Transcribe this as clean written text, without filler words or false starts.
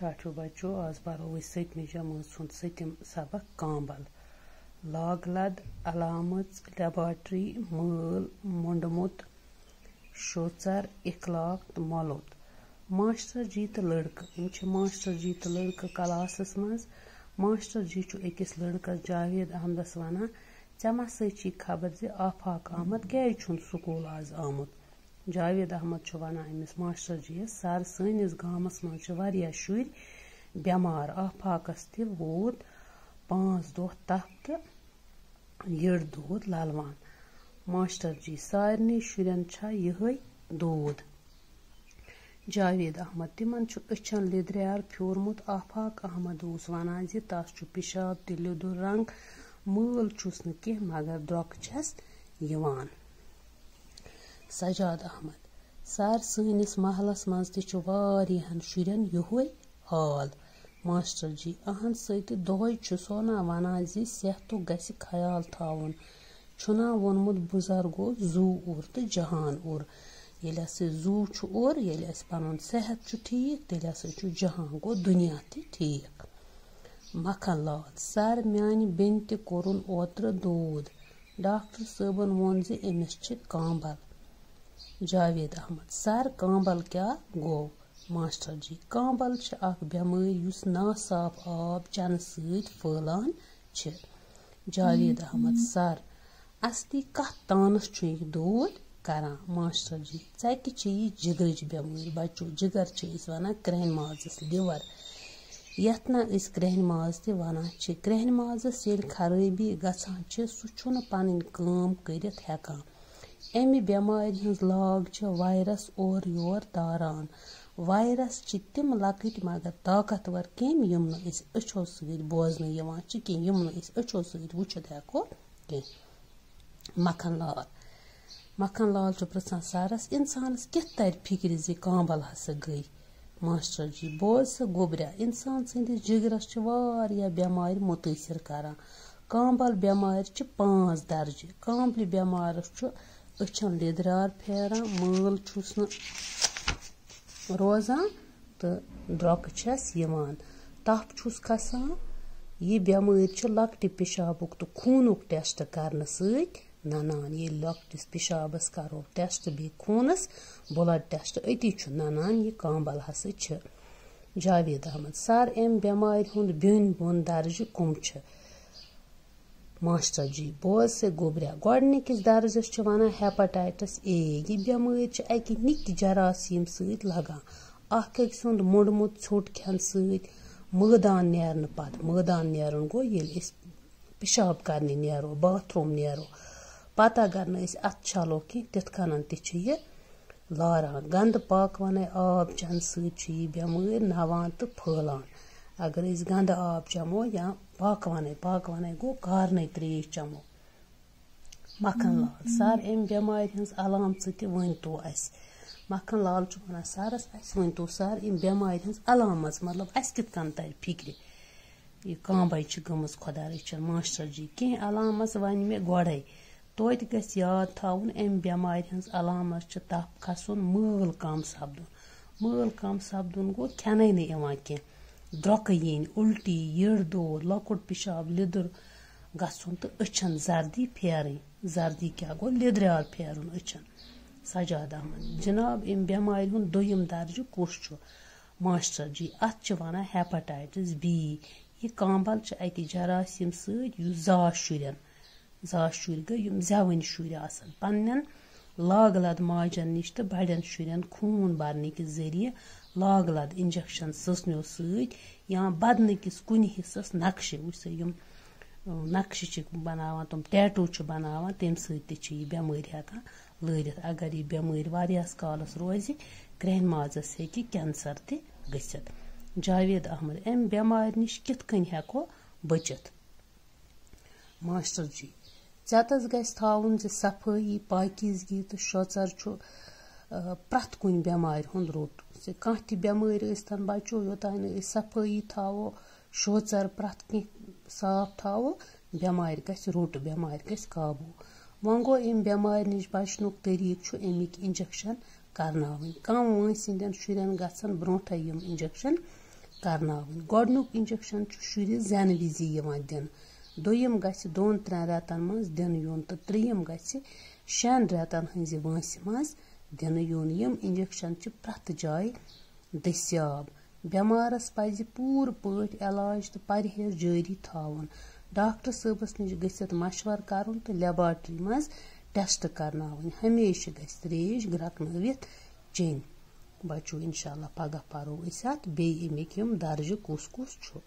टाठो बच्चो आज परो 7वीं जमात सुंद 7th सबक कांबल लाग लद अलामत लेबॉर्ट्री मल मुंडमुत शोचर इखलाक तो मलुत मास्टर जी तो लड़क मास्टर जी तो लड़क क्लासस मज मास्टर जी अकिस लड़कस जावेद अहमदस वनान ऐ मा सची खबर ज आफाक अहमद क्या स्कूल आज आमुत जावेद अहमद वनान अमिस मास्टर जी सर सनिस गामस मज वारिया शुर बेमार आफाकस ते वोत 5 दह तप तो यड़ दूध ललवान मास्टर जी सारनी शुरन यह दूध जावेद अहमद तिमन अचन लिद्रार फ्योरमुत आफाक अहमद वनान ज तस पेशाब ते लिदुर रंग मल छुस न कह मगर द्रोक छस यवान सजाद अहमद सर सनिस महलस मज तहन शुरन यह हाल मास्टर जी अहन सत दोह सोना वनान ज सेहतुक गछि ख्याल थावन छुना वोनमुत बुजुर्गो जू उर तो जहान उर ये जू उर ये पन सेहत ठीक तेल जहान गो दुनिया ते ठीक मखन लाल सर म्यान बेन ते कोरुन ओत्र दूध डॉक्टर साहबन वोन ज अमिस कांबल जावेद अहमद सर कांबल क्या गो मास्टर जी कांबल अख बेमारी युस नासाफ आब चन सत फैलान जावेद अहमद सर असली कत तानस यह दूध करान मास्टर जी चे यह जिगरच बेमारी बच्चो जिगर वन क्रहन माजस लिवर यथ ना क्रहन माज ते वनान क्रहन माजस ये खराबी गसान सह पन काम कर हेकान अमि बेमारी हज लाग वायरस और योर तारान वायरस तिम लकट मगर ताकतवर कम यम अचो सत बोजन कह यम अचो सत वुचित हेको कह मखन लाल पृछान सरस इंसानस कित तर फिक्र ज कांबल हसा गई मास्टर जी बोज सा गोबरिया इंसान सदिस जिगरस बेमार मुतासर करान कांबल बेमार 5 दर्जे कांबल बेमारस अचन लिद्रार फेरान मल छुस न रोजान तो द्रोक छस यवान तप छुस खसान यह बेमार लकट पेशाबुक तो खूनुक टेस्ट करने सत ननान ये लकटिस पेशाबस करो टेस्ट बे खूनस ब्लड टेस्ट अति ननान यह कांबल हसा जावेद अहमद सर अम बेमार हुंद बेन बोन दर्ज कम मास्टर जी बोज से गोबरिया गोडनिकिस दर्जस वनान हेपेटाइटिस ए यह बेमार अकि निक जरासीम सत लगान अख सुंद मुंडमुत ोट खेन सत मैदान नेरन पत मैदान नेरन गो ये पेशाब करने नेरो बाथरूम नेरो पत अगर अत छलो कह तिथ कन तह लारान गंद पाक वन आब चन सत बेमार नवान तो फैलान अगर गंद आब चमो या पाक वन गो कारन त्रेश चमो मखन लाल सर अम बेमार हज अलामत वन तो अस मखन लाल वन सरस वन तो सर अम बेमार हज अलामत मतलब अस कित कन तर फिक्र यह कांबे गमज खुदा रचन मास्टर जी कह अलामत वन मे गोड़े तोत गस याद थाउन अम बेमार हज अलामत तप खसन मल कम सपदुन गो खेन ना कह द्रोक यन उल्टी यड़ दौद लकुट पेशाब लिदुर गसन तो अचन जर्दी फेरन जर्दी क्या गो लिद्राल फेरुन अचन सजाद अहमद जनाब अम बेमार हुंद दोयम दर्ज कुस मास्टर जी अत वनान हेपेटाइटिस बी यह कांबल अकि जरासीम सत जाश शुर गई जवन शुर आसन पन्न लाग लद माजन निश तो बड़न शुरन खून भरने के जरिए लाग लद इंजेक्शन ससनो सत या बदन किस कुन हिस्सस नक्शे वम नक्शे बनावान तुम टैटू बनावान तम सत बेमार हेकान लरित अगर यह बेमार वारियास कालस रोज क्रहन माजस हेकि कैंसर ते गसित जावेद अहमद अम बेमार निश कित कन हेको बचित मास्टर जी चतस गस थाउन ज सफाई पाकिजगी तो शोचर प्रथ कुन बेमार हुंद रुट से कह ति बेमार स्तन बचो योतान सफाई थावो शोचर प्रथ कह साफ थावो बेमार गस रुट बेमार गस काबू वन गो अम बेमार निश बचनुक तरीक अमिक इंजेक्शन करनावन कम वंस शुरन गसन ब्रोठे यम इंजेक्शन करनावुन। गोडनुक इंजेक्शन शुरिस ज़ेन विज़ि यिवान दिन। दोयम गछि 2-3 रेतन मज दिन युन तो त्रियम गछि 6 रेतन हंज वंस मज दिन युन। यम इंजेक्शन प्रथ जाय दस्याब। बेमारस पज पूर पट इलाज तो परहेज जारी थावन। डॉक्टर सबस निश गसित मशवर करन तो लेबॉर्टरी मज टेस्ट करनावन। हमेशा गस त्रेश ग्रकनवित चेन। बचो इंशाल्लाह पगह परो अस अत बे अमिक यम दर्ज कुस कुस छु।